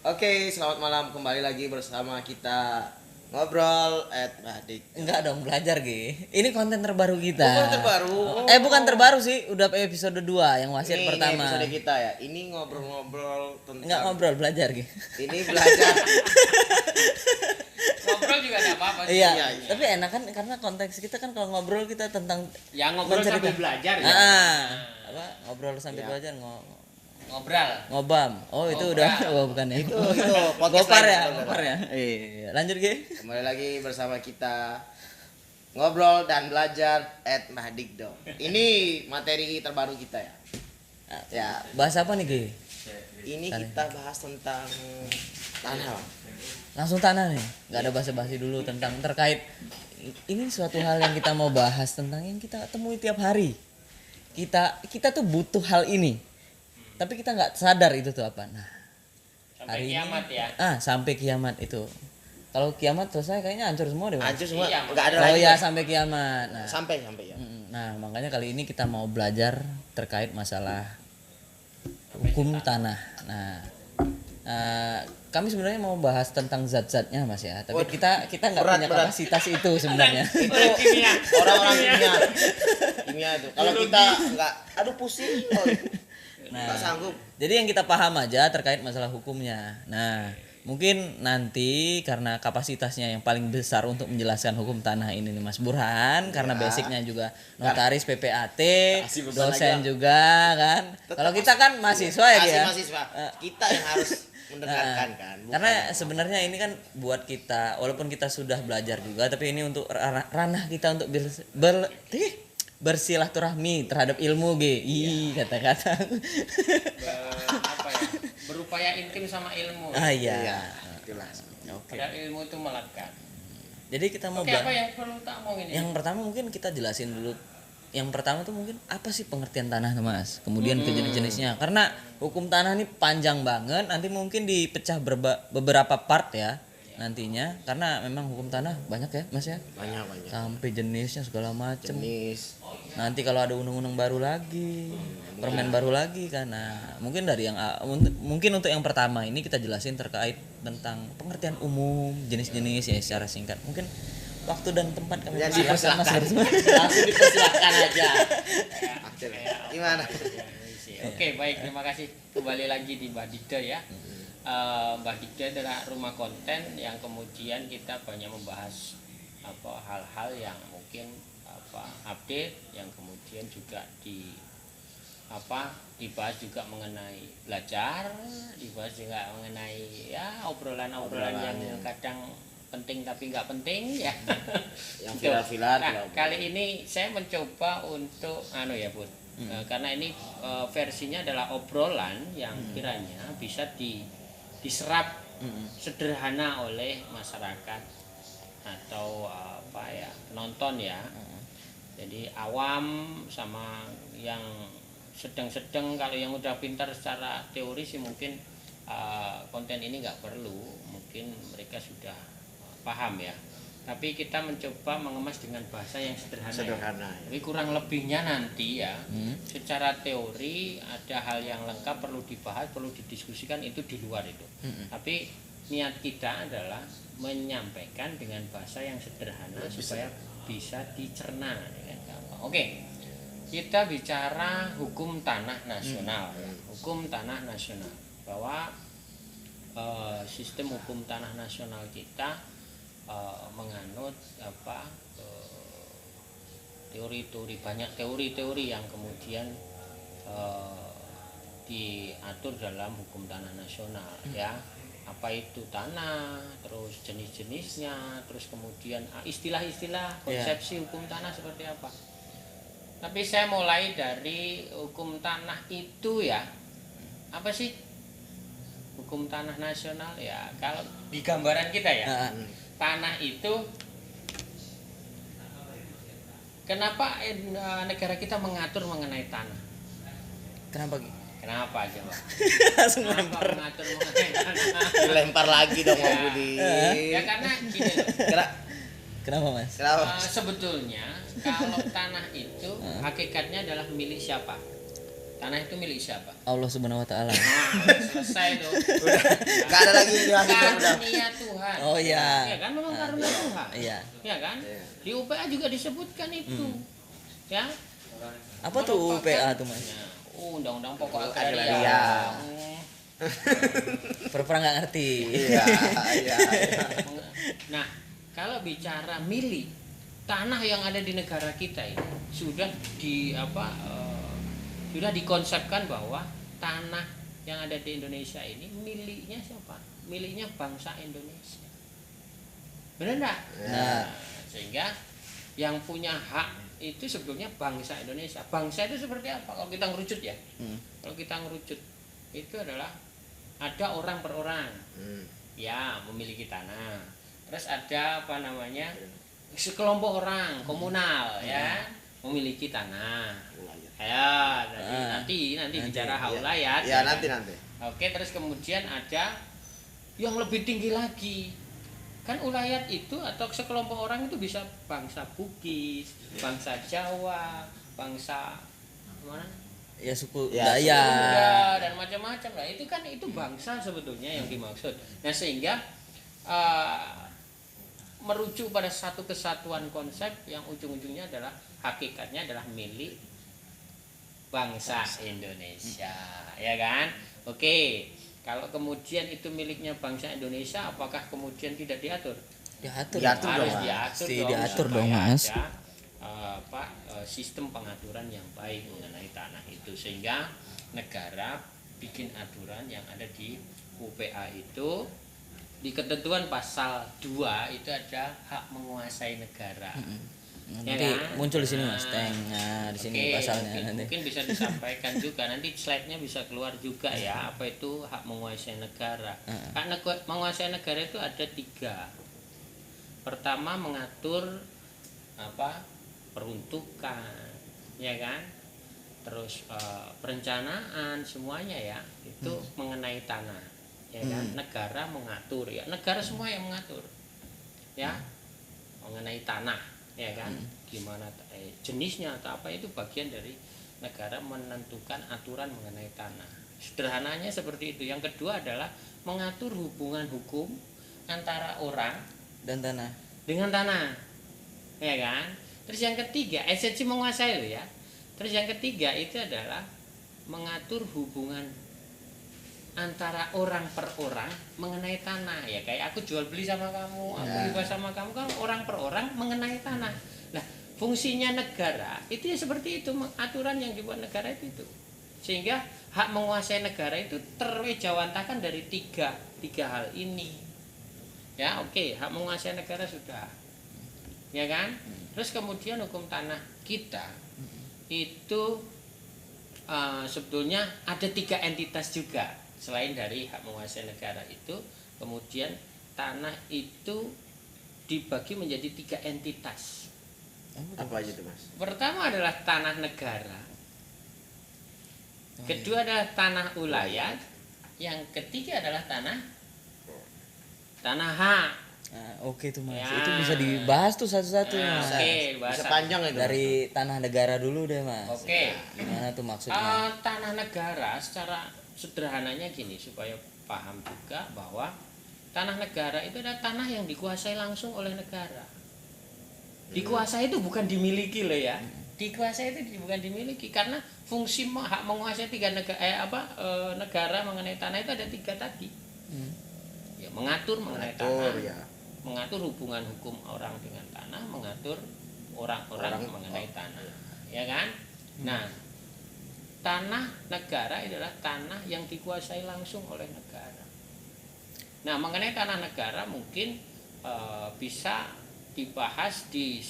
Oke, selamat malam kembali lagi bersama kita ngobrol Badik. Enggak dong, belajar Ini konten terbaru kita. Bukan terbaru. Bukan terbaru sih, udah episode 2 yang wasit Ini pertama. episode kita ya. Ini ngobrol-ngobrol tentang. Enggak ngobrol, belajar Ini belajar. Ngobrol juga ada apa-apa sih. Iya, iya. tapi enak kan karena konteks kita kan kalau ngobrol kita tentang Ya ngobrol mencerita- sambil belajar ya. Apa? Ngobrol sambil Iya. belajar Ngobrol. ngobam. Oh, itu Ngobrol. udah bukan ya. itu podcast Gopar lain, ya, bener. gopar ya. Iya, lanjut Kembali lagi bersama kita ngobrol dan belajar Mahdikdo. Ini materi terbaru kita ya. Ya, Bahas apa nih ini kita bahas tentang tanah. Langsung tanah nih, nggak ada basa-basi dulu tentang terkait ini suatu hal yang kita mau bahas tentang yang kita temui tiap hari. Kita tuh butuh hal ini, tapi kita nggak sadar itu tuh apa. Nah, Sampai hari kiamat ini, ya. sampai kiamat itu. Kalau kiamat selesai kayaknya hancur semua deh. Mas. Hancur semua. Iya, Enggak ada Oh lagi. ya Mas. sampai kiamat. Nah, Sampai ya. nah makanya kali ini kita mau belajar terkait masalah hukum tanah. Nah, kami sebenarnya mau bahas tentang zat-zatnya Mas ya, tapi kita nggak punya berat. kapasitas itu sebenarnya. Itu orang-orang kimia itu. Kalau kita enggak, aduh pusing. Enggak sanggup. Jadi yang kita paham aja terkait masalah hukumnya. Nah, mungkin nanti karena kapasitasnya yang paling besar untuk menjelaskan hukum tanah ini nih Mas Burhan, karena basicnya juga notaris PPAT, Kasih beban dosen aja. juga kan. Kalau kita kan mahasiswa ya Masih ya. mahasiswa. Kita yang harus mendengarkan kan. Bukan. Karena sebenarnya ini kan buat kita, walaupun kita sudah belajar juga, tapi ini untuk ranah kita untuk bersilaturahmi terhadap ilmu kata-kata. Apa ya? Berupaya intim sama ilmu. Iya. Itulah. Oke. Padahal ilmu itu melekat. Jadi kita mau Oke, apa yang perlu tak omongin ini? Yang pertama mungkin kita jelasin dulu. Yang pertama tuh mungkin apa sih pengertian tanah tuh Mas? Kemudian ke jenis-jenisnya. Karena hukum tanah ini panjang banget, nanti mungkin dipecah beberapa part ya nantinya. Karena memang hukum tanah banyak ya Mas ya. Banyak. Sampai jenisnya segala macam. Jenis. Nanti kalau ada undang-undang baru lagi, permen baru lagi kan. Nah, mungkin dari yang mungkin untuk yang pertama ini kita jelasin terkait tentang pengertian umum, jenis-jenis ya secara singkat. Mungkin waktu dan tempat kami Yang persilakan, Mas dipersilakan. Bersama. Langsung dipersilakan aja. Gimana? Oke, baik. Terima kasih. Kembali lagi di Mbak Dida ya. Mbak Dida adalah rumah konten yang kemudian kita banyak membahas hal-hal yang mungkin update, yang kemudian juga dibahas juga mengenai belajar, dibahas juga mengenai ya obrolan-obrolan yang kadang penting tapi nggak penting ya. Yang Gitu. viral-viral. Nah, kali ini saya mencoba untuk Bun. Karena ini versinya adalah obrolan yang kiranya bisa diserap sederhana oleh masyarakat atau penonton ya. Jadi awam sama yang sedang-sedang, kalau yang udah pintar secara teori sih mungkin konten ini nggak perlu, mungkin mereka sudah paham ya. Tapi kita mencoba mengemas dengan bahasa yang sederhana. Ya. Tapi kurang lebihnya nanti ya, secara teori ada hal yang lengkap perlu dibahas, perlu didiskusikan, itu di luar itu. Tapi niat kita adalah menyampaikan dengan bahasa yang sederhana supaya bisa dicerna dengan gampang. Oke. Kita bicara hukum tanah nasional. Hukum tanah nasional, bahwa sistem hukum tanah nasional kita menganut teori-teori, banyak teori-teori yang kemudian diatur dalam hukum tanah nasional ya. Apa itu tanah, terus jenis-jenisnya, terus kemudian istilah-istilah, konsepsi hukum tanah seperti apa. Tapi saya mulai dari hukum tanah itu ya. Apa sih hukum tanah nasional ya? Kalau di gambaran kita ya, tanah itu, kenapa negara kita mengatur mengenai tanah? Kenapa Kenapa aja Pak? Langsung Kenapa mengatur mengenai tanah? Dilempar lagi dong Om Budi. Ya karena gini loh. Kenapa Mas? Sebetulnya kalau tanah itu hakikatnya adalah milik siapa? Tanah itu milik siapa? Allah Subhanahu wa taala. Nah, selesai tuh. Udah. Gak ada lagi jelasin udah. Karunia Tuhan. Oh iya. Iya kan memang karunia Tuhan. Iya. Iya kan? Iya. Di UPA juga disebutkan itu. Ya. Apa tuh UPA tuh Mas? Ya, Undang-undang Pokok Agraria. Agraria. Perperang nggak ngerti. Iya, iya. Nah, kalau bicara milik tanah yang ada di negara kita ini sudah sudah dikonsepkan bahwa tanah yang ada di Indonesia ini miliknya siapa? Miliknya bangsa Indonesia. Benar enggak? Nah. Sehingga yang punya hak itu sebetulnya bangsa Indonesia. Bangsa itu seperti apa? Kalau kita ngerucut ya. Kalau kita ngerucut itu adalah ada orang per orang. Ya, memiliki tanah. Terus ada sekelompok orang komunal ya, memiliki tanah. Ya, nanti bicara haulayat. Ya, nanti. Oke, terus kemudian ada yang lebih tinggi lagi. Kan ulayat itu atau sekelompok orang itu bisa bangsa Bugis, bangsa Jawa, bangsa mana? Ya suku Ya, Daya. Sunda dan macam-macam lah. Itu bangsa sebetulnya yang dimaksud. Nah, sehingga merujuk pada satu kesatuan konsep yang ujung-ujungnya adalah hakikatnya adalah milik bangsa Indonesia, ya kan? Oke, kalau kemudian itu miliknya bangsa Indonesia, apakah kemudian tidak diatur? Diatur. Diatur Harus dong, Mas. diatur Pasti dong, diatur supaya dong, Mas. ada sistem pengaturan yang baik mengenai tanah itu, sehingga negara bikin aturan yang ada di UPA itu. Di ketentuan pasal 2 itu ada hak menguasai negara. Nanti Ya kan? muncul di sini Mas. Nah, di sini Oke, pasalnya nanti. mungkin bisa disampaikan juga, nanti slide-nya bisa keluar juga ya, apa itu hak menguasai negara. Hak menguasai negara itu ada 3. Pertama, mengatur peruntukan, ya kan? Terus perencanaan semuanya ya, itu mengenai tanah. Ya kan? Negara mengatur ya, negara semua yang mengatur. Ya. Mengenai tanah, ya kan? Gimana jenisnya atau apa itu bagian dari negara menentukan aturan mengenai tanah. Sederhananya seperti itu. Yang kedua adalah mengatur hubungan hukum antara orang Dan tanah. dengan tanah, ya kan? Terus yang ketiga, esensi menguasai loh ya. Terus yang ketiga itu adalah mengatur hubungan antara orang per orang mengenai tanah, ya kayak aku jual beli sama kamu, aku hibah sama kamu, kan orang per orang mengenai tanah. Nah, fungsinya negara itu ya seperti itu, aturan yang dibuat negara itu. Sehingga hak menguasai negara itu terwejawantakan dari tiga hal ini. Ya, oke, hak menguasai negara sudah. Ya kan? Terus kemudian hukum tanah kita itu sebetulnya ada 3 entitas juga. Selain dari hak menguasai negara itu, kemudian tanah itu dibagi menjadi 3 entitas. Apa aja tuh, Mas? Pertama adalah tanah negara. Kedua adalah tanah ulayat. Yang ketiga adalah tanah hak. Nah, oke tuh Mas. Ya. Itu bisa dibahas tuh satu-satu Nah, Mas. oke, Bisa bahasa. panjang itu. Dari tanah negara dulu deh Mas. Oke. Gimana tuh maksudnya? Tanah negara secara sederhananya gini supaya paham juga bahwa tanah negara itu adalah tanah yang dikuasai langsung oleh negara. Dikuasai itu bukan dimiliki loh ya. Dikuasai itu bukan dimiliki karena fungsi hak menguasai negara mengenai tanah itu ada 3 tadi. Ya, mengatur mengenai tanah, ya. mengatur hubungan hukum orang dengan tanah, mengatur orang-orang mengenai tanah, ya kan? Nah, tanah negara adalah tanah yang dikuasai langsung oleh negara. Nah, mengenai tanah negara mungkin bisa dibahas di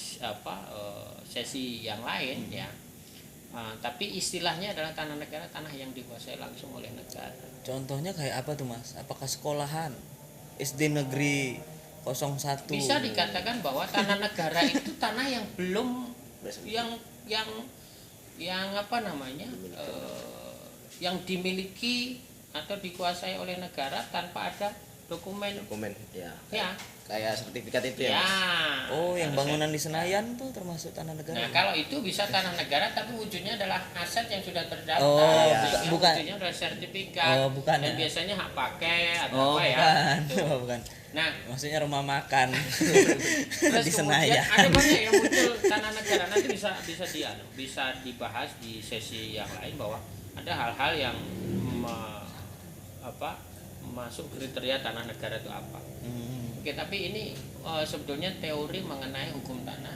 sesi yang lain ya. Tapi istilahnya adalah tanah negara, tanah yang dikuasai langsung oleh negara. Contohnya kayak apa tuh Mas? Apakah sekolahan SD negeri 01? Bisa dikatakan bahwa tanah negara itu tanah yang belum yang dimiliki atau dikuasai oleh negara tanpa ada Dokumen ya. ya. Kayak sertifikat itu ya. Ya. Mas? Oh, yang bangunan di Senayan tuh termasuk tanah negara. Nah, kalau itu bisa tanah negara tapi wujudnya adalah aset yang sudah terdaftar. Oh, Sehingga bukan. wujudnya adalah sertifikat. Oh, bukan Dan ya. biasanya hak pakai atau Oh, apa ya. bukan. Gitu. Oh, bukan. Nah, Maksudnya rumah makan terus di kemudian Senayan. ada banyak yang muncul tanah negara, nanti bisa dibahas di sesi yang lain bahwa ada hal-hal yang masuk kriteria tanah negara itu apa. Oke, tapi ini sebetulnya teori mengenai hukum tanah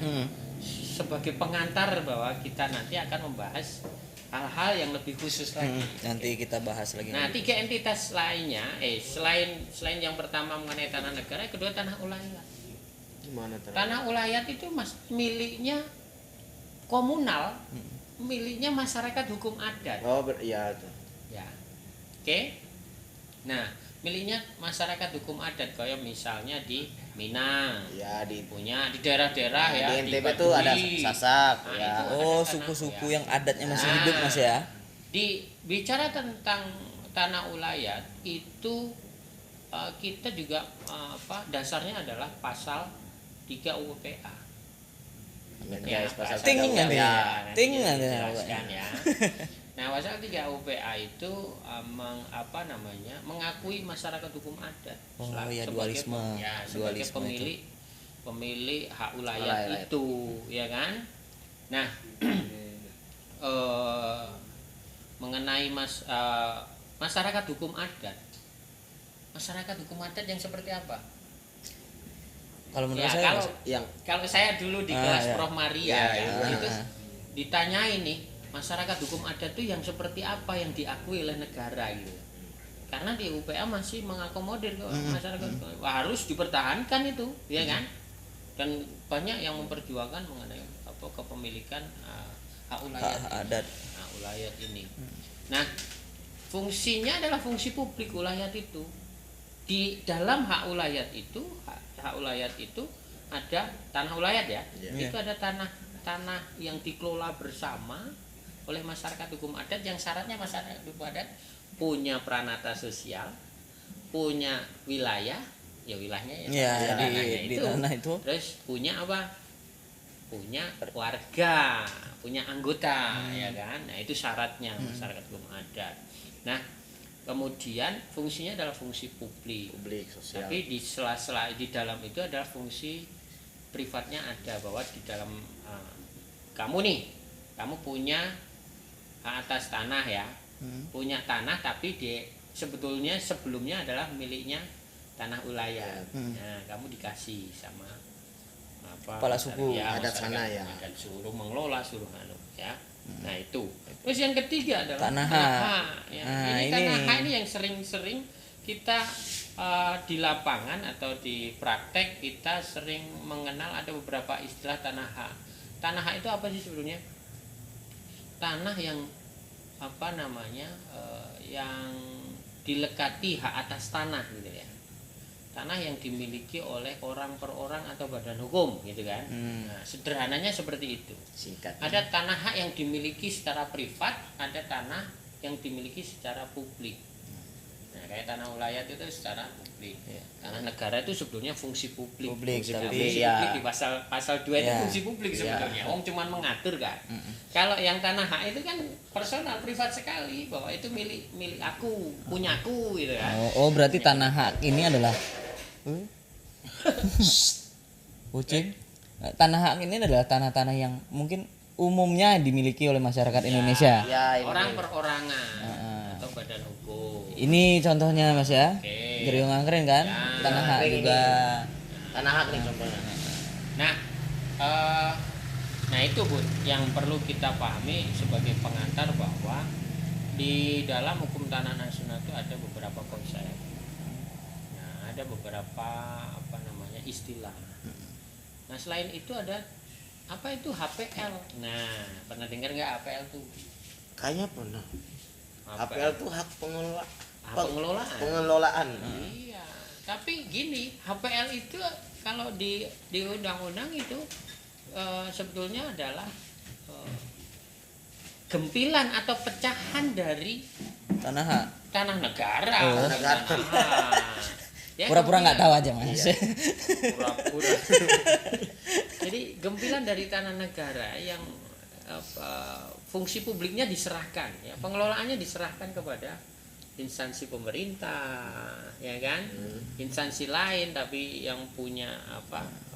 sebagai pengantar bahwa kita nanti akan membahas hal-hal yang lebih khusus lagi. Nanti kita bahas lagi. Nah, 3 entitas lainnya, selain yang pertama mengenai tanah negara, yang kedua tanah ulayat. Gimana tuh? Tanah ulayat itu miliknya komunal, miliknya masyarakat hukum adat. Oh, iya tuh. Ya, oke. Nah, miliknya masyarakat hukum adat, kayak misalnya di Minang, Ya di punya di daerah-daerah ya. di NTB Baduy. tuh ada Sasak Nah, ya. itu Oh, ada suku-suku tanah, yang adatnya masih Nah, hidup Mas ya. Bicara tentang tanah ulayat itu kita juga dasarnya adalah pasal 3 UU-PA. Ya, pasal Ting 3 nanti. ya. Ting kita nanti. jelaskan ya. Nah, pasal 3 UPA itu mengakui masyarakat hukum adat Oh, ya, sebagai dualisme. sebagai Dualisme pemilik hak ulayat itu, ya kan? Nah, mengenai masyarakat hukum adat. Masyarakat hukum adat yang seperti apa? Kalau menurut Ya, saya kalau Yang kalau saya dulu di kelas ya. Prof Maria Ya, ya, ya. itu ditanyain nih masyarakat hukum adat itu yang seperti apa yang diakui oleh negara gitu. Karena di UPA masih mengakomodir kok masyarakat Wah, harus dipertahankan itu, ya kan? Dan banyak yang memperjuangkan mengenai kepemilikan hak ulayat, hak adat. hak ulayat ini. Nah, fungsinya adalah fungsi publik ulayat itu. Di dalam hak ulayat itu ada tanah ulayat ya. Ya. Itu ada tanah yang dikelola bersama oleh masyarakat hukum adat yang syaratnya masyarakat hukum adat punya pranata sosial, punya wilayah, ya wilayahnya Ya, tanahnya di tanah itu. Terus punya apa? Punya warga, punya anggota, ya kan? Nah, itu syaratnya masyarakat hukum adat. Nah, kemudian fungsinya adalah fungsi publik. publik sosial. Tapi di sela-sela di dalam itu adalah fungsi privatnya ada, bahwa di dalam kamu punya hak atas tanah ya, punya tanah tapi sebetulnya sebelumnya adalah miliknya tanah ulayat. Nah, kamu dikasih sama Kepala suku adat sana ya. dan suruh mengelola suruh ya. Nah, itu. Terus yang ketiga adalah Tanah hak. hak. Ya, Nah, ini ini. tanah hak ini yang sering-sering kita di lapangan atau di praktek kita sering mengenal ada beberapa istilah tanah hak. Tanah hak itu apa sih sebetulnya? Tanah yang yang dilekati hak atas tanah gitu ya. Tanah yang dimiliki oleh orang per orang atau badan hukum gitu kan. Nah, sederhananya seperti itu. Singkat. Ada tanah hak yang dimiliki secara privat, ada tanah yang dimiliki secara publik. Nah, kayak tanah ulayat itu secara publik. Tanah negara itu sebetulnya fungsi publik. Publik, Fungsi tapi fungsi ya. publik di pasal 2 itu Ya. fungsi publik sebetulnya. Wong cuman mengatur kan. Kalau yang tanah hak itu kan personal, privat sekali, bahwa itu milik aku, punyaku gitu kan. Oh, berarti tanah hak ini adalah kucing. Tanah hak ini adalah tanah-tanah yang mungkin umumnya dimiliki oleh masyarakat Indonesia. Ya, ini. Orang perorangan atau badan hukum. Ini contohnya Mas ya. Oke. Geriong angkren kan? Ya. Tanah hak Ini. juga. Tanah hak nih contohnya. Nah itu Bun yang perlu kita pahami sebagai pengantar bahwa di dalam hukum tanah nasional itu ada beberapa konsep. Nah, ada beberapa istilah. Nah, selain itu ada apa itu HPL. Nah, pernah dengar nggak HPL tuh? Kayaknya pernah. HPL tuh hak pengelolaan. Pengelolaan. Iya, tapi gini, HPL itu kalau di undang-undang itu sebetulnya adalah gempilan atau pecahan dari Tanah hak. tanah negara. Oh. Tanah hak. Ya Pura-pura nggak tahu aja mas. Iya. Pura-pura. Jadi gempilan dari tanah negara yang fungsi publiknya diserahkan, ya, pengelolaannya diserahkan kepada instansi pemerintah, ya kan, instansi lain tapi yang punya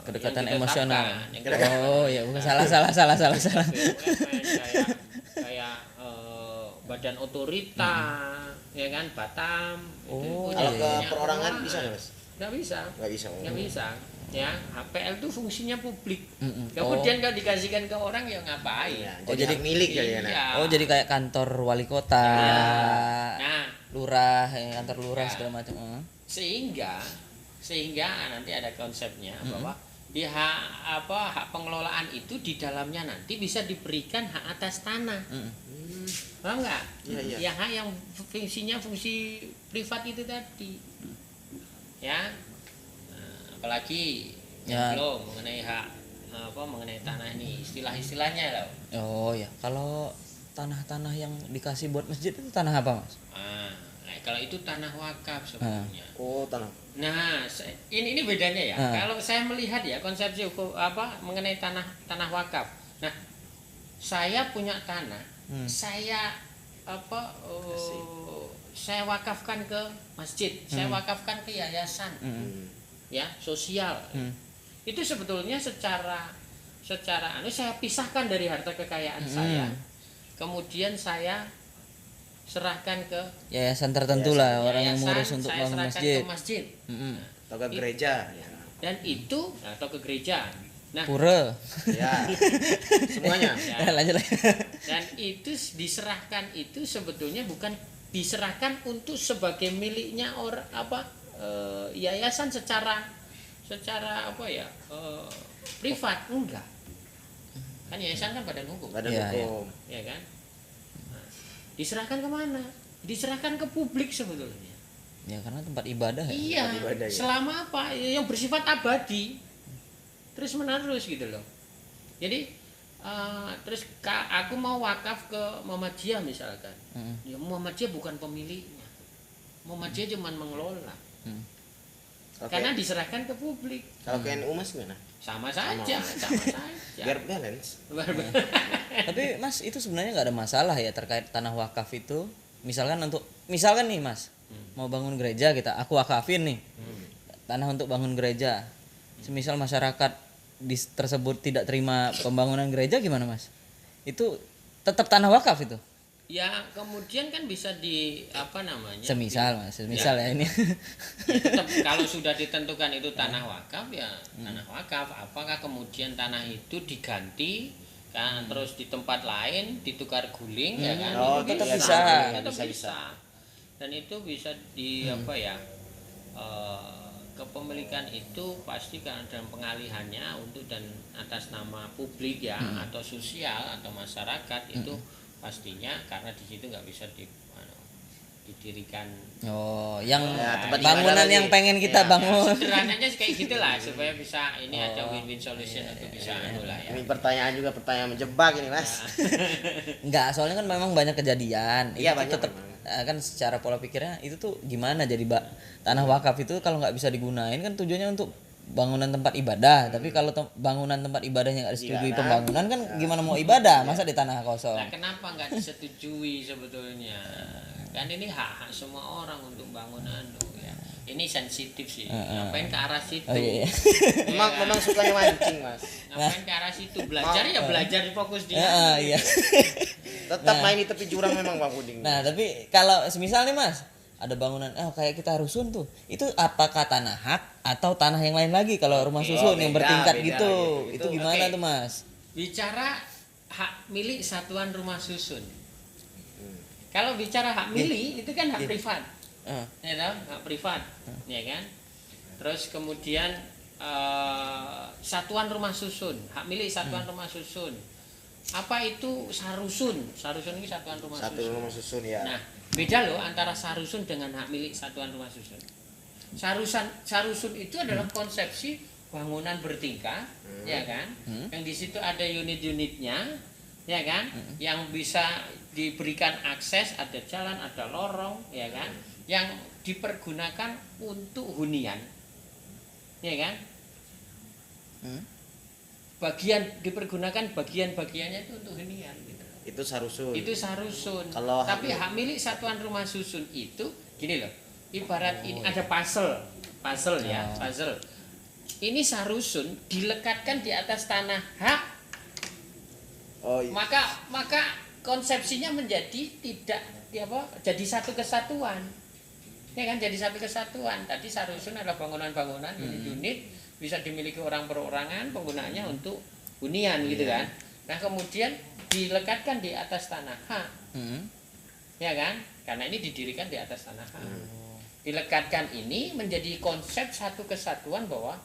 Kedekatan yang ditetapkan, emosional. yang Oh ya, bukan salah. BUMN, kayak badan otorita, ya kan, Batam. Oh, itu Kalau punya ke perorangan pengelolaan. bisa nggak, Mas? Nggak bisa. Nggak bisa. Ya, HPL itu fungsinya publik. Kemudian kalau dikasihkan ke orang ya ngapain? Iya, Oh, jadi jadi hak milik jadi ya. Iya. Oh jadi kayak kantor wali kota, Nah, lurah, kantor lurah Ya. segala macam. sehingga nanti ada konsepnya bahwa di hak pengelolaan itu di dalamnya nanti bisa diberikan hak atas tanah. Paham nggak? Iya. Ya, hak yang fungsinya fungsi privat itu tadi. Ya. Nah, apalagi Ya. belum mengenai hak mengenai tanah ini istilah-istilahnya loh. Oh ya, kalau tanah-tanah yang dikasih buat masjid itu tanah apa mas? Nah, kalau itu tanah wakaf sebenarnya. Oh, tanah. Nah, ini bedanya ya. Ah. Kalau saya melihat ya konsepsi hukum mengenai tanah wakaf. Nah, saya punya tanah, saya saya wakafkan ke masjid, saya wakafkan ke yayasan, ya sosial. Itu sebetulnya secara saya pisahkan dari harta kekayaan saya. Kemudian saya serahkan ke Yayasan tertentu lah, orang yang yayasan, mengurus untuk saya bangun serahkan masjid. ke masjid. Atau ke gereja. Ya. Dan itu atau ke gereja. Nah, Pura. Ya. Semuanya. ya, Lanjut lagi. dan itu diserahkan itu sebetulnya bukan diserahkan untuk sebagai miliknya orang yayasan secara privat, enggak. Kan yayasan kan badan hukum. Badan Iya, hukum. Ya kan? Nah, diserahkan kemana? Diserahkan ke publik sebetulnya. Ya karena tempat ibadah ya. Iya. ibadah, ya. Selama yang bersifat abadi, terus menerus gitu loh. Jadi terus aku mau wakaf ke Muhammadiyah misalkan. Ya Muhammadiyah bukan pemiliknya. Muhammadiyah cuma mengelola. Oke. Karena diserahkan ke publik. Kalau ke NU Mas gimana? Sama saja. Biar balance. Tapi mas itu sebenarnya nggak ada masalah ya terkait tanah wakaf itu. Misalkan nih mas mau bangun gereja aku wakafin nih tanah untuk bangun gereja. Semisal masyarakat tersebut tidak terima pembangunan gereja gimana mas? Itu tetap tanah wakaf itu? Ya kemudian kan bisa Semisal ya ini. tetap kalau sudah ditentukan itu tanah wakaf ya tanah wakaf. Apakah kemudian tanah itu diganti kan terus di tempat lain ditukar guling ya kan? Oh, Itu tetap tetap bisa. bisa. Dan itu bisa kepemilikan itu pasti kan dalam pengalihannya untuk dan atas nama publik ya atau sosial atau masyarakat itu pastinya karena di situ nggak bisa didirikan. Oh, yang tempat bangunan ibadah yang lagi. pengen kita bangun. Sederhananya kayak gitulah supaya bisa ini ada win-win solution untuk bisa lah ya. Ini pertanyaan menjebak ini Mas. Enggak, soalnya kan memang banyak kejadian. Iya, Itu banyak tetap memang. kan secara pola pikirnya itu tuh gimana jadi tanah wakaf itu kalau nggak bisa digunain kan tujuannya untuk bangunan tempat ibadah, tapi kalau bangunan tempat ibadahnya nggak disetujui pembangunan kan gimana mau ibadah masa di tanah kosong. Nah, kenapa nggak disetujui sebetulnya? Kan ini hak semua orang untuk bangunan ya. Ini sensitif sih. Ngapain ke arah situ? Oh, iya. Memang sukanya mancing Mas. Ngapain ke arah situ? Belajar ya belajar fokus di Iya. Tetap main di tepi jurang memang Bang Puding. Nah, tapi kalau semisal nih Mas, ada bangunan kayak kita rusun tuh. Itu apakah tanah hak atau tanah yang lain lagi kalau rumah susun yang beda bertingkat lagi. gitu. Itu gimana Oke. tuh Mas? Bicara hak milik satuan rumah susun. Kalau bicara hak milik itu kan hak privat. Ya kan? Hak privat. Ya kan? Terus kemudian satuan rumah susun, hak milik satuan rumah susun. Apa itu sarusun? Sarusun ini satuan rumah Satu susun. rumah susun ya. Nah, beda loh antara sarusun dengan hak milik satuan rumah susun. Sarusun itu adalah konsepsi bangunan bertingkat, ya kan? Yang di situ ada unit-unitnya, ya kan? Yang bisa diberikan akses, ada jalan, ada lorong, ya kan? Yang dipergunakan untuk hunian, ya kan? Dipergunakan bagian-bagiannya itu untuk hunian gitu. Itu sarusun. Itu sarusun. Kalau tapi hak milik satuan rumah susun itu gini loh. Ibarat ini ada puzzle ya, puzzle. Ini sarusun dilekatkan di atas tanah hak. Oh, iya. Maka konsepsinya menjadi jadi satu kesatuan. Ya kan, jadi satu kesatuan. Tadi sarusun adalah bangunan-bangunan unit bisa dimiliki orang perorangan, penggunaannya untuk hunian gitu kan. Nah, kemudian dilekatkan di atas tanah hak. Ya kan? Karena ini didirikan di atas tanah hak. Dilekatkan ini menjadi konsep satu kesatuan bahwa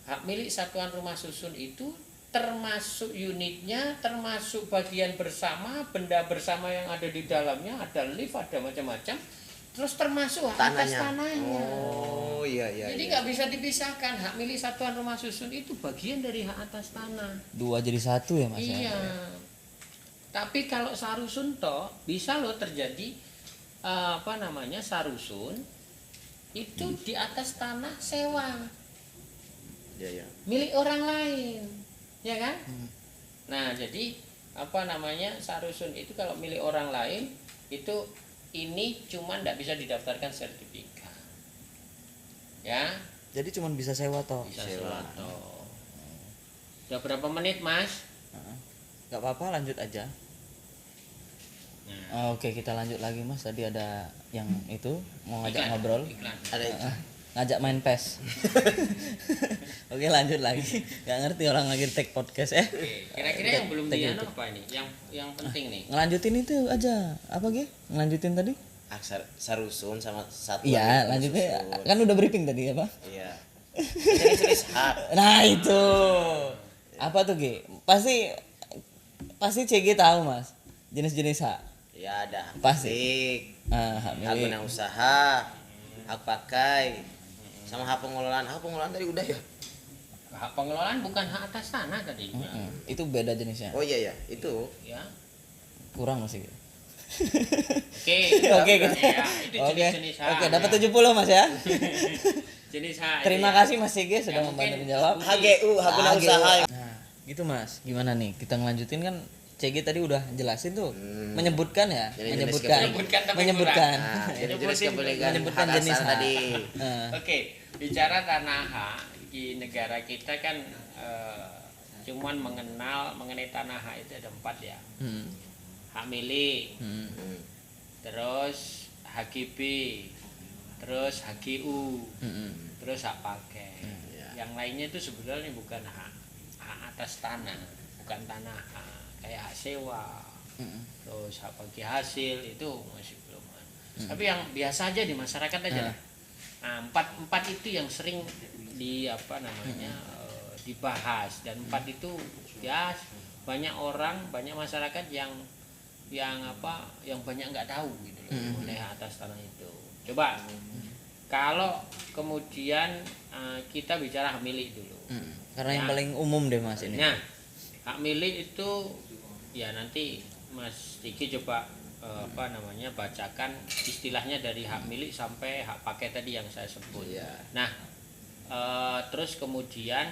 hak milik satuan rumah susun itu termasuk unitnya, termasuk bagian bersama, benda bersama yang ada di dalamnya, ada lift, ada macam-macam, terus termasuk hak atas tanahnya. Oh iya. Jadi nggak bisa dipisahkan, hak milik satuan rumah susun itu bagian dari hak atas tanah. Dua jadi satu ya Mas? Iya. Tapi kalau sarusun toh bisa loh terjadi sarusun itu di atas tanah sewa. Iya. Milik orang lain, ya kan? Nah, jadi sarusun itu kalau milik orang lain itu ini cuma tidak bisa didaftarkan sertifikat, ya. Jadi cuma bisa sewa toh? Bisa sewa toh. Udah berapa menit, Mas? Gak apa-apa, lanjut aja. Oke, kita lanjut lagi Mas. Tadi ada yang itu mau ngajak ngobrol. Ada Ngajak main PES. Oke, lanjut lagi. Gak ngerti orang lagi take podcast Oke, kira-kira yang belum diano apa ini? Yang penting nih. Ngelanjutin itu aja. Apa Ge? Ngelanjutin tadi? sarusun sama satuan. Iya, lanjutnya kan udah briefing tadi apa? Iya. Jenis hak. Nah, itu. Apa tuh Ge? Pasti CG tahu Mas. Jenis-jenis hak. Ya ada. Pasti. Hak guna usaha, hak pakai, sama hak pengelolaan. Hak pengelolaan tadi udah ya? Hak pengelolaan bukan hak atas tanah tadi. Itu beda jenisnya. Oh iya itu. Ya. Kurang masih. Oke, gitu. Ya, itu jenis-jenis hak. Oke, dapat 70 Mas ya. Jenis hak. Terima kasih Mas CG sudah membantu menjawab. HGU, hak guna usaha. Nah, gitu Mas. Gimana nih? Kita ngelanjutin kan CG tadi udah jelasin tuh. Menyebutkan ya, menyebutkan jenis hak tadi. Oke, bicara tanah hak di negara kita kan cuman mengenai tanah hak itu ada 4 ya. Hak milik, terus HGB, terus HGU, terus hak pakai. Yang lainnya itu sebenarnya bukan hak atas tanah, bukan tanah hak, kayak hak sewa, terus hak bagi hasil itu masih belum. Tapi yang biasa aja di masyarakat aja. Nah, empat itu yang sering dibahas, dan 4 itu ya banyak orang, banyak masyarakat yang banyak nggak tahu gitu loh mengenai hak atas tanah itu. Coba kalau kemudian kita bicara hak milik dulu. Karena yang paling umum deh Mas ini. Nah, hak milik itu ya nanti Mas Diki coba bacakan istilahnya dari hak milik sampai hak pakai tadi yang saya sebut. Nah, terus kemudian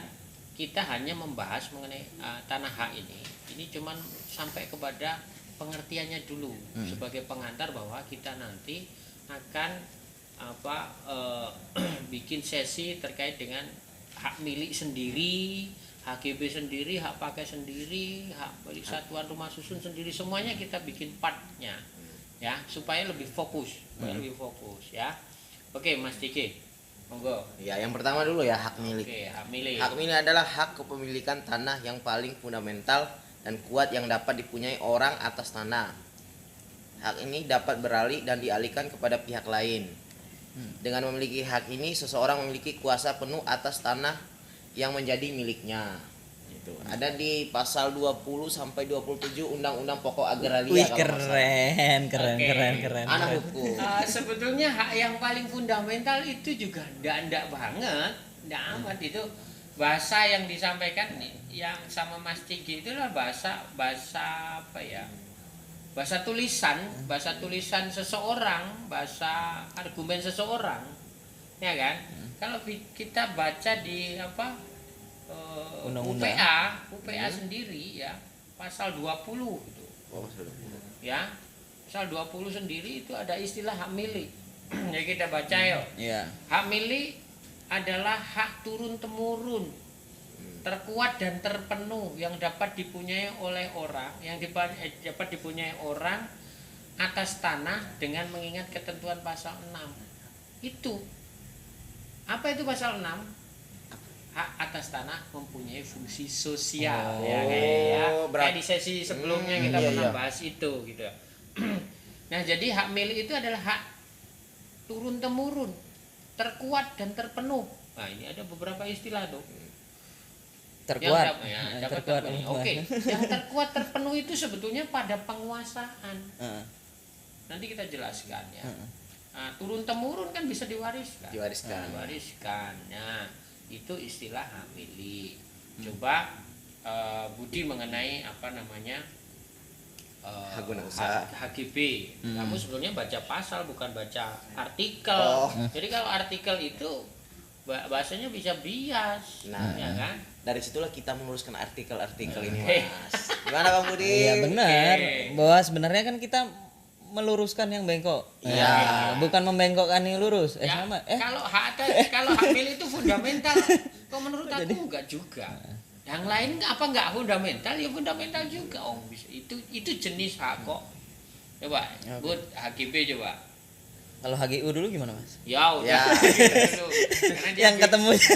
kita hanya membahas mengenai tanah hak ini. Ini cuman sampai kepada pengertiannya dulu sebagai pengantar bahwa kita nanti akan bikin sesi terkait dengan hak milik sendiri, HGB sendiri, hak pakai sendiri, hak milik satuan rumah susun sendiri, semuanya kita bikin partnya ya supaya lebih fokus, ya. Oke, Mas Diki, monggo. Ya, yang pertama dulu ya hak milik. Oke, hak milik. Hak milik adalah hak kepemilikan tanah yang paling fundamental dan kuat yang dapat dipunyai orang atas tanah. Hak ini dapat beralih dan dialihkan kepada pihak lain. Dengan memiliki hak ini, seseorang memiliki kuasa penuh atas tanah yang menjadi miliknya. Itu ada di pasal 20 sampai 27 Undang-Undang Pokok Agraria. Wih, keren. Anak hukum. Sebetulnya hak yang paling fundamental itu juga ndak banget, ndak amat itu. Bahasa yang disampaikan yang sama Mas Tigi itulah bahasa apa ya? bahasa tulisan seseorang, bahasa argumen seseorang, ya kan? Kalau kita baca di apa Undang-undang. UPA sendiri ya, pasal 20 itu. Oh, sudah. Ya. Pasal 20 sendiri itu ada istilah hak milik. Jadi kita baca yuk. Iya. Hak milik adalah hak turun temurun, terkuat dan terpenuh yang dapat dipunyai oleh orang, dapat dipunyai orang atas tanah dengan mengingat ketentuan pasal 6. Itu. Apa itu pasal 6? Hak atas tanah mempunyai fungsi sosial. Kayak di sesi sebelumnya kita pernah bahas itu gitu. Nah, jadi hak milik itu adalah hak turun temurun, terkuat dan terpenuh. Nah, ini ada beberapa istilah tuh. Terkuat. Dapat Terkuat. terpenuhi. Oke, yang terkuat terpenuh itu sebetulnya pada penguasaan. Nanti kita jelaskan ya. Nah, turun temurun kan bisa diwariskan. Diwariskan. Nah, itu istilah hak milik. Coba Budi mengenai apa namanya? Hak guna usaha. HGB. Kamu sebetulnya baca pasal bukan baca artikel. Jadi kalau artikel itu bahasanya bisa bias, Nah, ya kan? dari situlah kita meluruskan artikel-artikel ini, Mas. Gimana Bang Budi? Iya benar. Bahwa sebenarnya kan kita meluruskan yang bengkok. Iya. Bukan membengkokkan yang lurus. Ya, Sama. kalau hak milik itu fundamental. Kok menurut aku enggak juga. Yang lain enggak fundamental? Ya fundamental juga. Oh, bisa. Itu jenis hak kok. Coba, Bud, HGB coba. Kalau HGU dulu gimana, Mas? Ya udah dulu. Karena dia Yang ketemunya.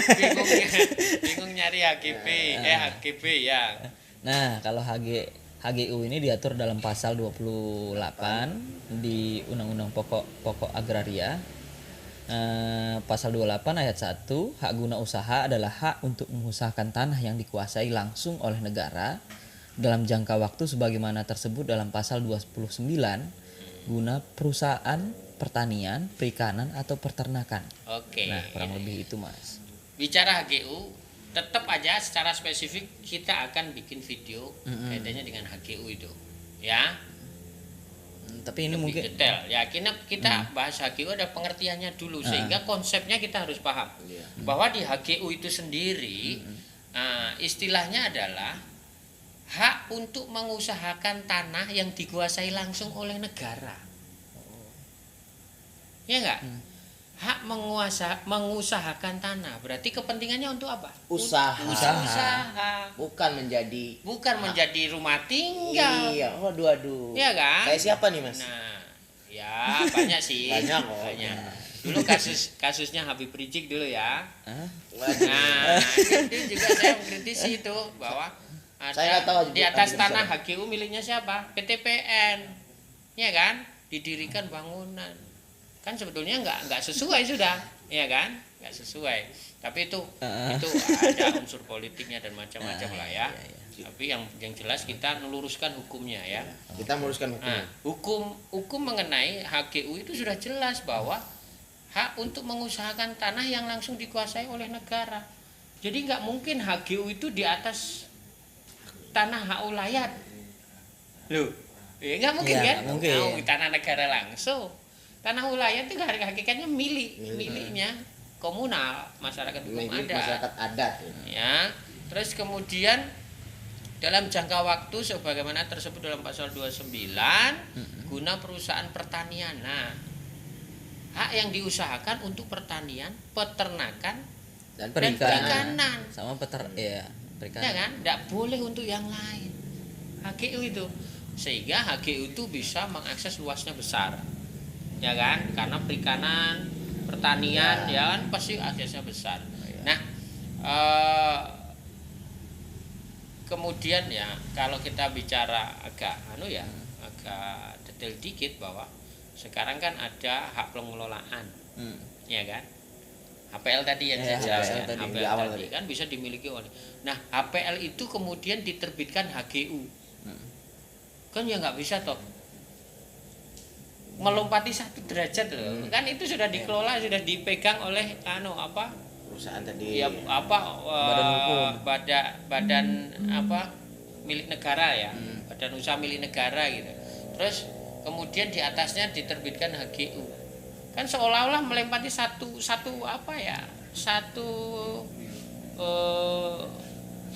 bingung nyari HGB ya. Nah, kalau HGU ini diatur dalam pasal 28 di Undang-Undang Pokok Agraria. Pasal 28 ayat 1, hak guna usaha adalah hak untuk mengusahakan tanah yang dikuasai langsung oleh negara dalam jangka waktu sebagaimana tersebut dalam pasal 29 guna perusahaan pertanian, perikanan atau peternakan. Oke. Nah, kurang lebih itu, Mas. Bicara HGU, tetap aja secara spesifik kita akan bikin video kaitannya dengan HGU itu. Ya. Tapi ini Lebih mungkin detail. Ya, kita bahas HGU ada pengertiannya dulu sehingga konsepnya kita harus paham. Bahwa di HGU itu sendiri istilahnya adalah hak untuk mengusahakan tanah yang dikuasai langsung oleh negara. Ya enggak? Hak mengusahakan tanah. Berarti kepentingannya untuk apa? Usaha. Bukan menjadi rumah tinggal. Iya, waduh. Iya kan? Kayak siapa nih, Mas? Nah, ya banyak sih. Banyak. Dulu kasusnya Habib Rizik dulu ya. Waduh. Nah, itu juga saya mengkritisi itu bahwa Saya nggak tahu di atas Habib tanah Rizik. HGU miliknya siapa? PTPN. Ya kan? Didirikan bangunan. Kan sebetulnya nggak sesuai sudah, ya kan? Nggak sesuai. Tapi itu ada unsur politiknya dan macam-macam lah ya. Tapi yang jelas kita meluruskan hukumnya ya. Kita meluruskan hukum. Nah, hukum mengenai HGU itu sudah jelas bahwa hak untuk mengusahakan tanah yang langsung dikuasai oleh negara. Jadi nggak mungkin HGU itu di atas tanah hak ulayat. Loh, ya nggak mungkin Ya, kan? nggak mungkin. Nah, tanah negara langsung. Tanah ulayat itu hakikatnya miliknya komunal, masyarakat hukum Milik adat. masyarakat adat. Ya. Terus kemudian dalam jangka waktu sebagaimana tersebut dalam pasal 29 guna perusahaan pertanian. Nah, hak yang diusahakan untuk pertanian, peternakan Dan perikanan. sama perikanan. Ya Perikanan. kan? Tidak boleh untuk yang lain. HGU itu. Sehingga HGU itu bisa mengakses luasnya besar. Ya kan? Karena perikanan, pertanian ya kan pasti aksesnya besar. Nah, kemudian ya kalau kita bicara agak agak detail dikit bahwa sekarang kan ada hak pengelolaan. Ya kan? HPL tadi yang saya jelaskan, HPL tadi, HPL di awal tadi kan bisa dimiliki oleh. Nah, HPL itu kemudian diterbitkan HGU. Kan ya nggak bisa toh melompati 1 derajat loh. Kan itu sudah dikelola, sudah dipegang oleh perusahaan tadi. ya Badan hukum. badan milik negara ya. Badan usaha milik negara gitu. terus kemudian di atasnya diterbitkan HGU. Kan seolah-olah melempati satu apa ya? Satu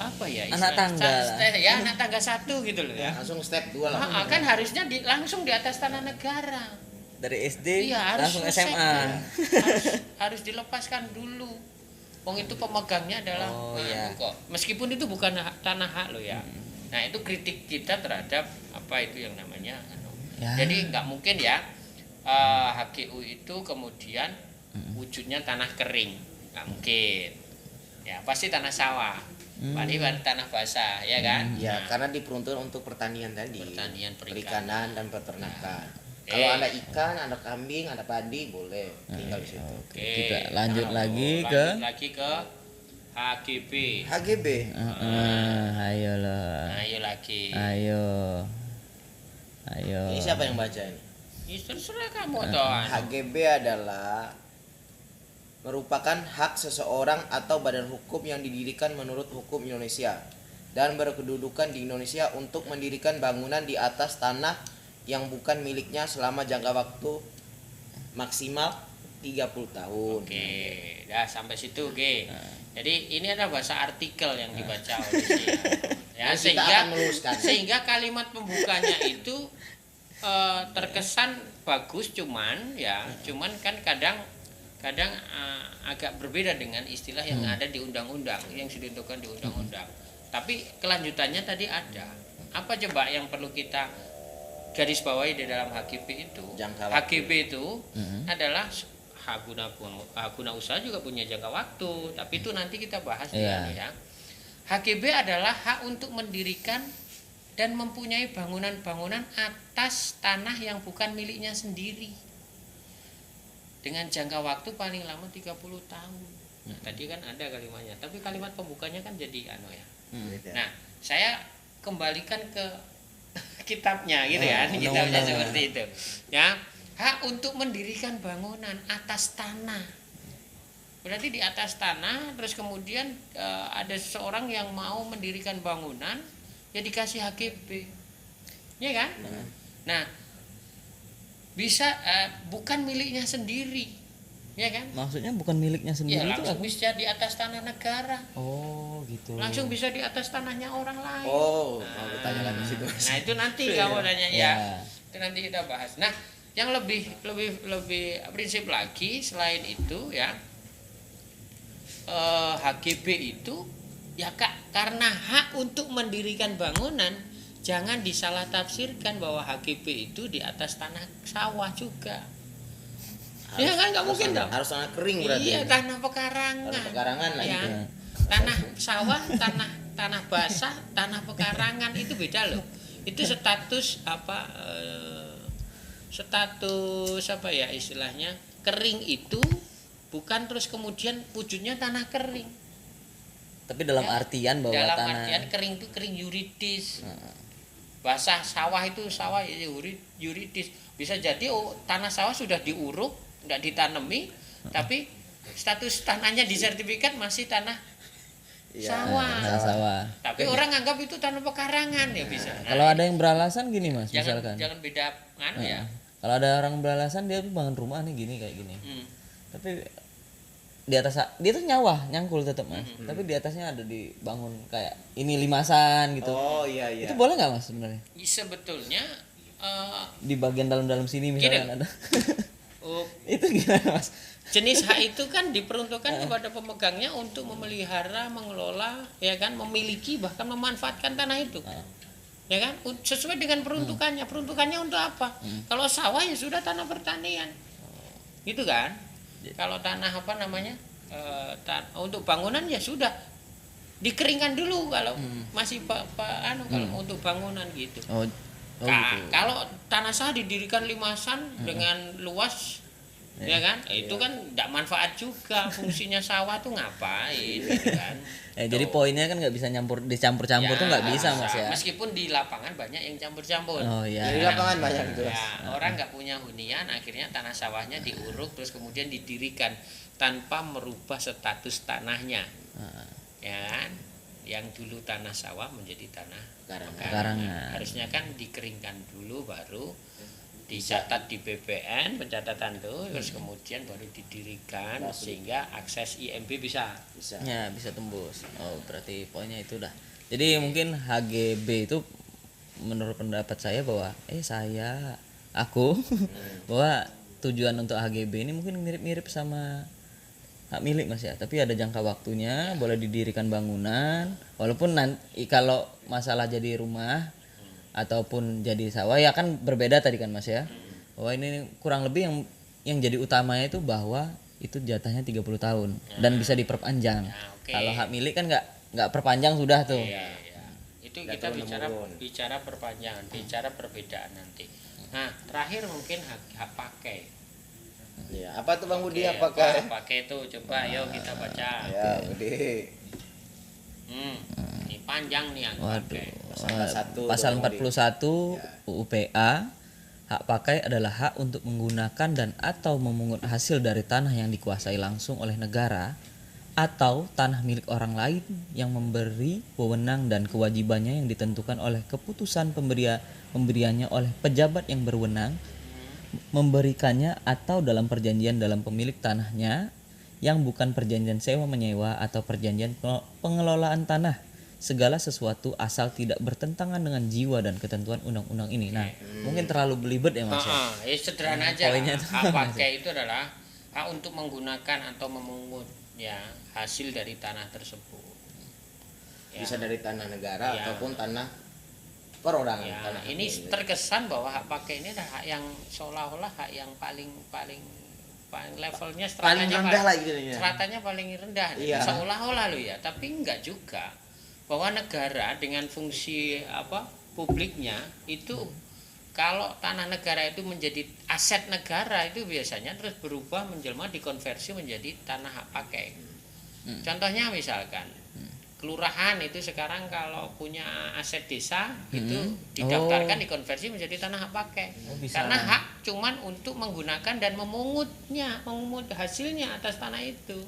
apa ya Anak tangga lah. ya anak tangga satu gitu loh ya. Langsung step 2 lah. Kan harusnya langsung di atas tanah negara. Dari SD Iya, harus langsung selesai. SMA. harus dilepaskan dulu. Wong itu pemegangnya adalah iya. kok. Meskipun itu bukan tanah hak lo ya. Nah, itu kritik kita terhadap apa itu yang namanya Ya. Jadi nggak mungkin ya HGU itu kemudian wujudnya tanah kering. Nggak mungkin. Ya, pasti tanah sawah. Pasti tanah basah, ya kan? Ya, karena diperuntukkan untuk pertanian tadi. Pertanian, perikanan dan peternakan. Oke. Kalau ada ikan, ada kambing, ada padi boleh tinggal di situ. Oke. Kita lanjut lagi ke HGB. HGB. Ayo lah. Ayo lagi. Ayo. Ini siapa yang baca ini? Ya, terserah kamu toh. HGB adalah merupakan hak seseorang atau badan hukum yang didirikan menurut hukum Indonesia dan berkedudukan di Indonesia untuk mendirikan bangunan di atas tanah yang bukan miliknya selama jangka waktu maksimal 30 tahun. Oke, dah sampai situ, oke. Jadi ini adalah bahasa artikel yang dibaca oleh saya. Ya, Nah, kita akan meluruskan. sehingga kalimat pembukanya itu terkesan bagus, cuman kan kadang agak berbeda dengan istilah yang ada di undang-undang, yang ditentukan di undang-undang. Tapi kelanjutannya tadi ada. Apa coba yang perlu kita garis bawahi di dalam HGB itu? Jangka waktu. HGB itu adalah hak guna usaha juga punya jangka waktu, tapi itu nanti kita bahas ya. HGB adalah hak untuk mendirikan dan mempunyai bangunan-bangunan atas tanah yang bukan miliknya sendiri dengan jangka waktu paling lama 30 tahun. Nah, tadi kan ada kalimatnya, tapi kalimat pembukanya kan jadi ya. Nah, saya kembalikan ke kitabnya gitu kan, kitabnya seperti itu. Ya, hak untuk mendirikan bangunan atas tanah. Berarti di atas tanah, terus kemudian ada seseorang yang mau mendirikan bangunan, ya dikasih HGB. Ya kan? Nah, bisa bukan miliknya sendiri. Ya kan? Maksudnya bukan miliknya sendiri Ya, itu langsung apa? bisa di atas tanah negara. Oh, gitu. Langsung bisa di atas tanahnya orang lain. Oh, mau bertanya lagi situ. Nah, itu nanti kamu tanya ya. Ya. Itu nanti kita bahas. Nah, yang lebih prinsip lagi selain itu ya, HGB itu ya karena hak untuk mendirikan bangunan, jangan disalah tafsirkan bahwa HGB itu di atas tanah sawah juga. Ya kan nggak mungkin dong. Harus tanah kering berarti. Iya, tanah pekarangan. Tanah pekarangan lah Ya. itu. Tanah sawah, tanah basah, tanah pekarangan itu beda loh. Itu status apa ya istilahnya, kering itu bukan terus kemudian wujudnya tanah kering. Tapi dalam artian bahwa Dalam tanah artian kering itu kering yuridis. Basah sawah itu sawah yuridis. Bisa jadi tanah sawah sudah diuruk, tidak ditanami, tapi status tanahnya di sertifikat masih tanah sawah. Tapi orang anggap itu tanah pekarangan ya bisa. Nah, kalau ada yang beralasan gini Mas, misalkan. jangan beda ya. Kalau ada orang beralasan dia tuh bangun rumah nih gini kayak gini. Tapi di atas dia tuh nyangkul tetap Mas. Tapi di atasnya ada dibangun kayak ini limasan gitu. Oh iya. Itu boleh nggak Mas sebenarnya? Sebetulnya Di bagian dalam sini misalkan Gini. ada. Itu gimana Mas? jenis hak itu kan diperuntukkan kepada pemegangnya untuk memelihara, mengelola, ya kan, memiliki bahkan memanfaatkan tanah itu. Ya kan? Sesuai dengan peruntukannya. Peruntukannya untuk apa? Kalau sawah ya sudah tanah pertanian. Gitu kan? Kalau tanah apa namanya? Untuk bangunan ya sudah dikeringkan dulu kalau masih kalau untuk bangunan gitu. Gitu. Kalau tanah sawah didirikan limasan dengan luas, ya kan? Itu kan tidak manfaat juga. Fungsinya sawah tuh ngapain, gitu kan? Jadi poinnya kan nggak bisa dicampur-campur tuh nggak bisa Mas ya. Meskipun di lapangan banyak yang campur-campur. Oh iya. Di lapangan banyak itu. Ya, orang nggak punya hunian, akhirnya tanah sawahnya diuruk terus kemudian didirikan tanpa merubah status tanahnya. Ya kan? yang dulu tanah sawah menjadi tanah Pekarangan. Pekarangan. Harusnya kan dikeringkan dulu baru dicatat di BPN pencatatan itu, terus kemudian baru didirikan sehingga akses IMB bisa. Bisa. Ya, bisa tembus. Oh, berarti poinnya itu dah. Jadi mungkin HGB itu menurut pendapat saya bahwa aku bahwa tujuan untuk HGB ini mungkin mirip-mirip sama hak milik Mas ya, tapi ada jangka waktunya, boleh didirikan bangunan, walaupun nanti kalau masalah jadi rumah ataupun jadi sawah ya kan berbeda tadi kan Mas ya. Bahwa ini kurang lebih yang jadi utamanya itu bahwa itu jatahnya 30 tahun dan bisa diperpanjang. Oke. Kalau hak milik kan nggak perpanjang sudah tuh. Iya. Itu kita bicara perpanjangan, bicara perbedaan nanti. Nah, terakhir mungkin hak pakai. Ya, apa tuh Bang Budi? Oke, Apakah hak pakai itu coba yuk kita baca. ya Budi? Ini panjang nih hak Waduh. pakai. Pasal 41 UU PA, hak pakai adalah hak untuk menggunakan dan atau memungut hasil dari tanah yang dikuasai langsung oleh negara atau tanah milik orang lain yang memberi wewenang dan kewajibannya yang ditentukan oleh keputusan pemberiannya oleh pejabat yang berwenang memberikannya atau dalam perjanjian dalam pemilik tanahnya yang bukan perjanjian sewa menyewa atau perjanjian pengelolaan tanah, segala sesuatu asal tidak bertentangan dengan jiwa dan ketentuan undang-undang ini. Nah, mungkin terlalu belibet ya Mas ya. Ya sederhana aja. Poinnya itu Hak pakai itu adalah hak untuk menggunakan atau memungut ya hasil dari tanah tersebut. Ya. Bisa dari tanah negara Ya. ataupun tanah perorangan. Ya, tanah ini milik. terkesan bahwa hak pakai ini adalah hak yang seolah-olah hak yang paling levelnya paling stratanya rendah lah gitu ya. stratanya paling rendah. Iya. Seolah-olah lo ya, tapi enggak juga. Bahwa negara dengan fungsi publiknya itu kalau tanah negara itu menjadi aset negara itu biasanya terus berubah menjelma dikonversi menjadi tanah hak pakai. Contohnya misalkan kelurahan itu sekarang kalau punya aset desa itu didaftarkan dikonversi menjadi tanah hak pakai. bisa. Karena hak cuman untuk menggunakan dan memungut hasilnya atas tanah itu.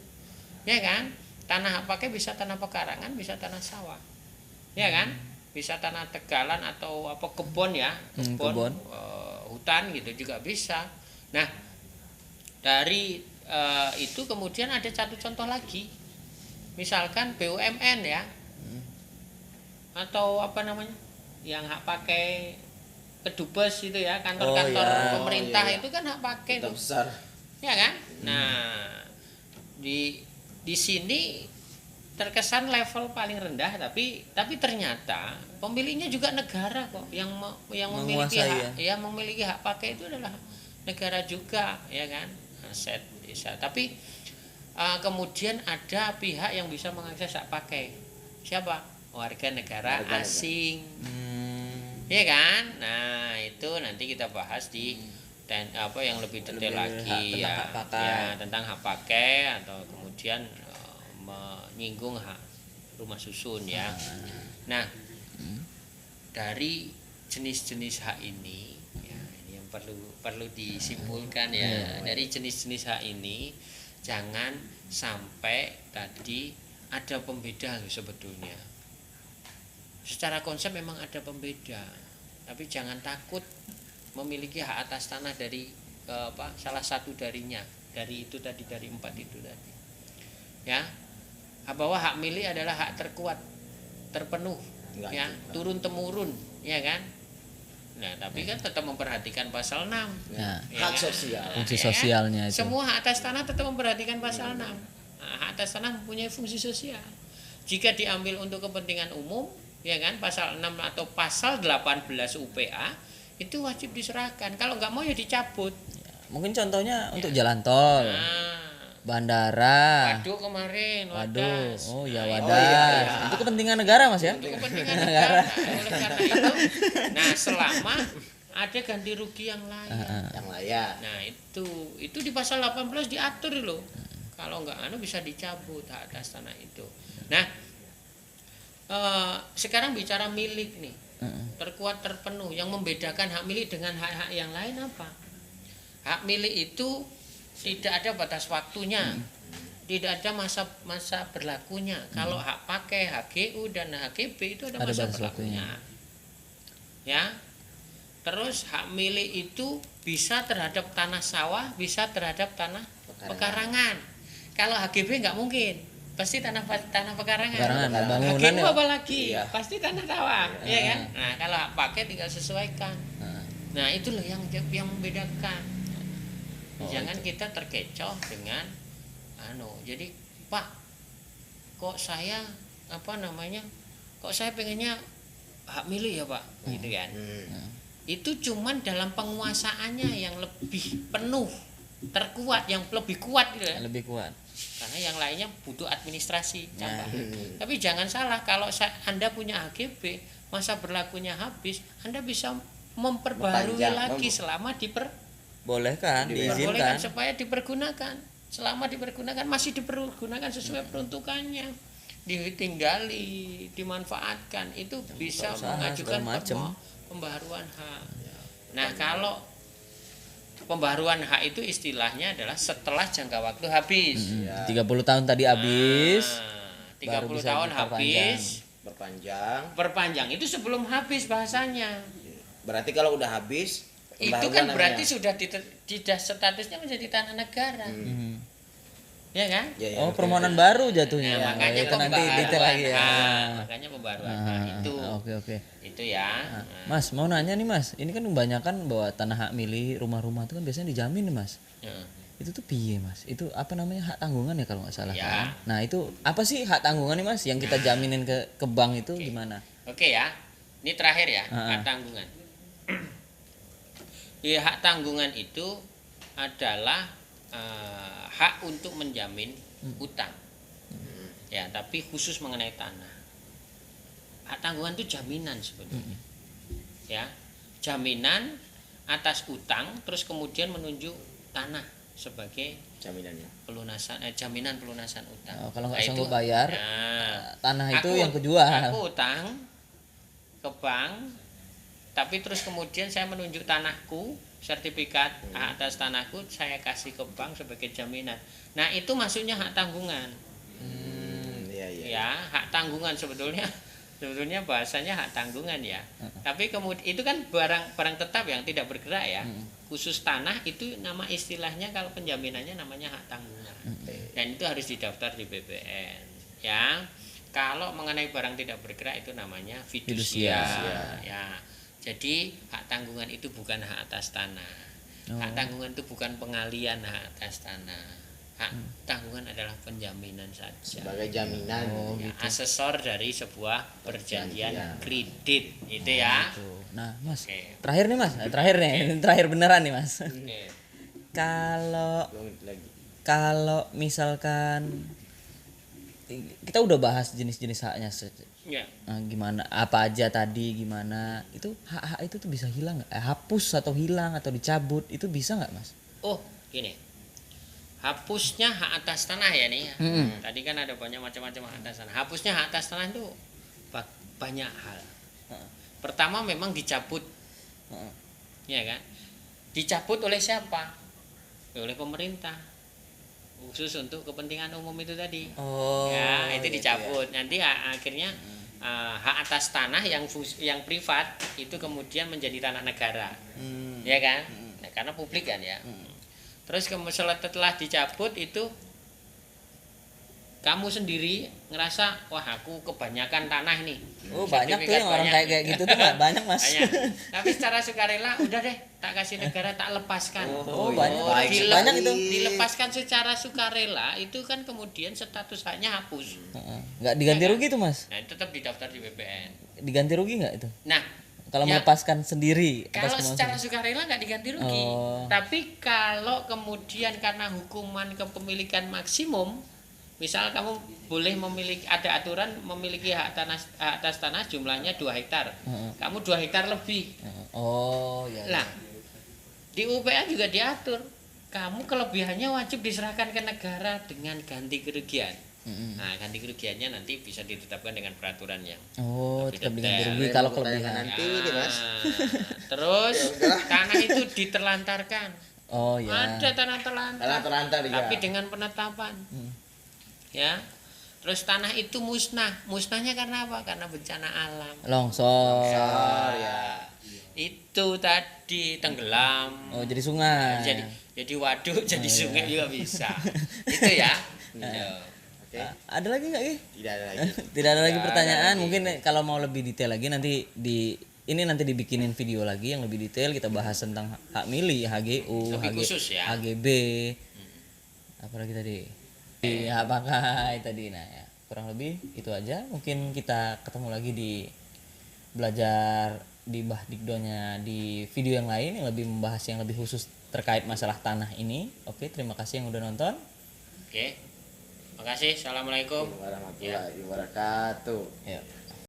Ya kan? Tanah hak pakai bisa tanah pekarangan, bisa tanah sawah. Ya kan? Bisa tanah tegalan atau kebun ya, kebun. hutan gitu juga bisa. Nah, dari itu kemudian ada satu contoh lagi. Misalkan BUMN ya. Atau yang hak pakai kedubes itu ya, kantor-kantor pemerintah itu kan hak pakai Kita tuh. besar. Ya kan? Nah, di sini terkesan level paling rendah tapi ternyata pemiliknya juga negara kok yang memiliki Menguasai, hak memiliki hak pakai itu adalah negara juga ya kan, aset desa. Tapi kemudian ada pihak yang bisa mengakses hak pakai. Siapa? Warga negara asing. Ya kan? Nah, itu nanti kita bahas di yang lebih detail lagi tentang hak pakai. tentang hak pakai atau kemudian menyinggung hak rumah susun ya. Nah, dari jenis-jenis hak ini ya, ini yang perlu disimpulkan ya. Dari jenis-jenis hak ini jangan sampai tadi ada pembeda sebetulnya. Secara konsep memang ada pembeda, tapi jangan takut memiliki hak atas tanah dari salah satu darinya, dari itu tadi, dari 4 itu tadi. Ya, bahwa hak milik adalah hak terkuat, terpenuh, ya, turun temurun, ya kan? Nah, tapi kan tetap memperhatikan pasal 6. Ya. Ya Hak kan? sosial. Fungsi sosialnya itu. Semua hak atas tanah tetap memperhatikan pasal 6. Hak atas tanah mempunyai fungsi sosial. Jika diambil untuk kepentingan umum, ya kan, pasal 6 atau pasal 18 UPA itu wajib diserahkan. Kalau nggak mau ya dicabut. Mungkin contohnya untuk jalan tol, bandara. Waduk kemarin, Waduh, Wadas. oh ya Nah, wadas. Itu kepentingan negara Mas ya? itu kepentingan negara. Oleh karena itu, nah selama ada ganti rugi yang lain. Yang layak. Nah itu di pasal 18 diatur loh. Kalau nggak bisa dicabut hak atas tanah itu. Nah sekarang bicara milik nih, terkuat terpenuh. Yang membedakan hak milik dengan hak-hak yang lain apa? Hak milik itu tidak ada batas waktunya. tidak ada masa berlakunya. Kalau hak pakai, HGU dan HGB itu ada Ada masa batas berlakunya. Ya. Terus hak milik itu bisa terhadap tanah sawah, bisa terhadap tanah pekarangan. Kalau HGB nggak mungkin, pasti tanah pekarangan. Pekarangan, bangunan HGU ya. apalagi, Iya. pasti tanah sawah, ya kan? Nah, kalau hak pakai tinggal sesuaikan. Nah, itulah yang membedakan. Jangan kita terkecoh dengan jadi Pak, kok saya kok saya pengennya hak milik ya Pak, gitu kan. Itu cuman dalam penguasaannya yang lebih penuh, terkuat, yang lebih kuat gitu ya. Lebih kuat. Karena yang lainnya butuh administrasi cabang. Tapi jangan salah, kalau Anda punya HGB, masa berlakunya habis, Anda bisa memperbarui lagi selama Bolehkan, diperbolehkan diizinkan. supaya dipergunakan. Selama dipergunakan masih dipergunakan sesuai peruntukannya, ditinggali, dimanfaatkan, itu bisa usaha, mengajukan segala macem. pembaharuan hak. Nah, kalau pembaharuan hak itu istilahnya adalah setelah jangka waktu habis. 30 tahun tadi habis. 30 bisa tahun diperpanjang. habis. Perpanjang. Itu sebelum habis bahasanya. Berarti kalau udah habis Itu pembaharuan kan namanya. berarti sudah tidak statusnya menjadi tanah negara. Ya kan? Ya, Oh, oke. permohonan baru jatuhnya. Nah, makanya itu nanti detail lagi ya. Makanya pembaruan hak itu. Oke. Itu ya. Mas, mau nanya nih Mas, ini kan kebanyakan bahwa tanah hak milik rumah-rumah itu kan biasanya dijamin nih Mas. Nah, Itu tuh piye Mas? Itu apa namanya, hak tanggungan ya kalau nggak salah Ya. kan? Nah itu apa sih hak tanggungan nih Mas yang kita jaminin ke bank itu gimana? Oke ya. Ini terakhir ya, Ah. hak tanggungan. Ya, hak tanggungan itu adalah hak untuk menjamin utang. Ya, tapi khusus mengenai tanah. Hak tanggungan itu jaminan sebenarnya. Ya, jaminan atas utang, terus kemudian menunjuk tanah sebagai Jaminannya. jaminan pelunasan utang. Oh, kalau nggak Nah, sanggup itu- bayar, Nah, tanah itu aku- yang kejual. Aku utang ke bank, tapi terus kemudian saya menunjuk tanahku, sertifikat hak atas tanahku saya kasih ke bank sebagai jaminan. Nah, itu maksudnya hak tanggungan. Iya. Ya, hak tanggungan sebetulnya bahasanya hak tanggungan ya. Tapi kemudian itu kan barang tetap yang tidak bergerak ya. Khusus tanah itu nama istilahnya, kalau penjaminannya namanya hak tanggungan. Dan itu harus didaftar di BPN. Ya. Kalau mengenai barang tidak bergerak itu namanya fidusia. Ya. Jadi hak tanggungan itu bukan hak atas tanah. Hak tanggungan itu bukan pengalian hak atas tanah. Hak tanggungan adalah penjaminan saja. Sebagai jaminan. Ya, asesor dari sebuah perjanjian kredit itu ya. Nah Mas, Oke. terakhir nih Mas, ini terakhir beneran nih Mas. Oke. Kalau Lagi. kalau misalkan kita udah bahas jenis-jenis haknya, Ya. nah, gimana apa aja tadi, gimana itu hak-hak itu tuh bisa hilang nggak? Hapus atau hilang atau dicabut itu bisa nggak Mas? Oh, gini. Hapusnya hak atas tanah ya nih. Tadi kan ada banyak macam-macam hak atas tanah. Hapusnya hak atas tanah itu banyak hal. Pertama memang dicabut. Ya kan? Dicabut oleh siapa? Oleh pemerintah. Khusus untuk kepentingan umum itu tadi. Oh, Ya, itu gitu dicabut. Nanti akhirnya hak atas tanah yang privat itu kemudian menjadi tanah negara. Ya kan? Nah, karena publik kan ya. Terus setelah dicabut itu kamu sendiri ngerasa, wah aku kebanyakan tanah nih. Oh, banyak tuh Sertifikat yang orang banyak. kayak gitu tuh banyak Mas. Banyak. Tapi secara sukarela udah deh tak kasih negara, tak lepaskan. Oh, banyak. Baik Banyak itu. Dilepaskan secara sukarela itu kan kemudian status haknya hapus. Nggak diganti rugi tuh Mas? Nah, tetap didaftar di BPN. Diganti rugi nggak itu? Nah, Kalau ya, melepaskan sendiri atas kalau kemauan secara sendiri. sukarela nggak diganti rugi. Oh. Tapi kalau kemudian karena hukuman kepemilikan maksimum, misal kamu boleh memiliki, ada aturan memiliki hak atas tanah jumlahnya 2 hektar. Kamu 2 hektar lebih. Oh, ya. Lah, di UPA juga diatur, kamu kelebihannya wajib diserahkan ke negara dengan ganti kerugian. Nah, ganti kerugiannya nanti bisa ditetapkan dengan peraturan yang Oh, lebih tetap diganti detail. rugi kalau Mau tanya kelebihan. nanti nih, Mas. Terus tanah itu diterlantarkan. Oh, ya. Ada tanah terlantar. Tanah terlantar ya. Tapi dengan penetapan. ya. Terus tanah itu musnahnya karena apa? Karena bencana alam. Longsor. ya. Itu tadi tenggelam. Oh, jadi sungai. Jadi waduk, jadi sungai juga bisa. Itu ya. Oke. Ada lagi nggak, Ki? Tidak ada lagi. Tidak ada lagi Tidak ada pertanyaan. lagi. Mungkin kalau mau lebih detail lagi nanti nanti dibikinin video lagi yang lebih detail, kita bahas tentang hak milih, HGU, Lebih khusus ya. HGB. Apalagi tadi? Hak pakai tadi. Nah, ya, kurang lebih itu aja. Mungkin kita ketemu lagi di belajar di Bahdikdonya di video yang lain yang lebih membahas yang lebih khusus terkait masalah tanah ini. Oke, terima kasih yang udah nonton. Oke. Makasih. Assalamualaikum. Warahmatullahi wabarakatuh. Ya.